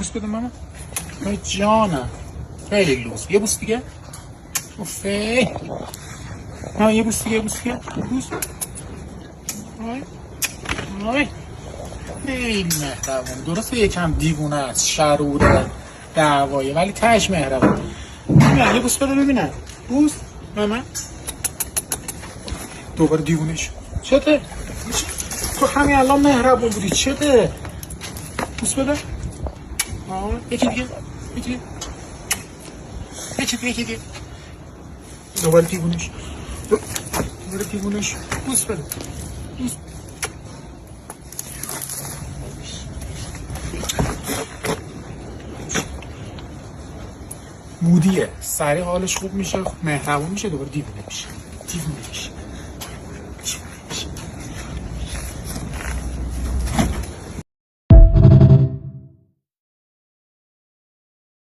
بوس بده ماما. ای جانم خیلی لوس. یه بوس دیگه. اوفه ها یه بوس دیگه. بوس آی خیلی مهربون. درسته یکم دیوونه است، شروره، دعوایه، ولی تهش مهربون. یه بوس بده ببینم. بوس ماما. دوباره دیوونه شد. چته؟ تو همین الان مهربون بودی. چته؟ بوس بده. یکی دیگه. دوباره دیوونش. بوس بده. مودیه، سریع حالش خوب میشه، مهربون میشه، دوباره دیوونه میشه.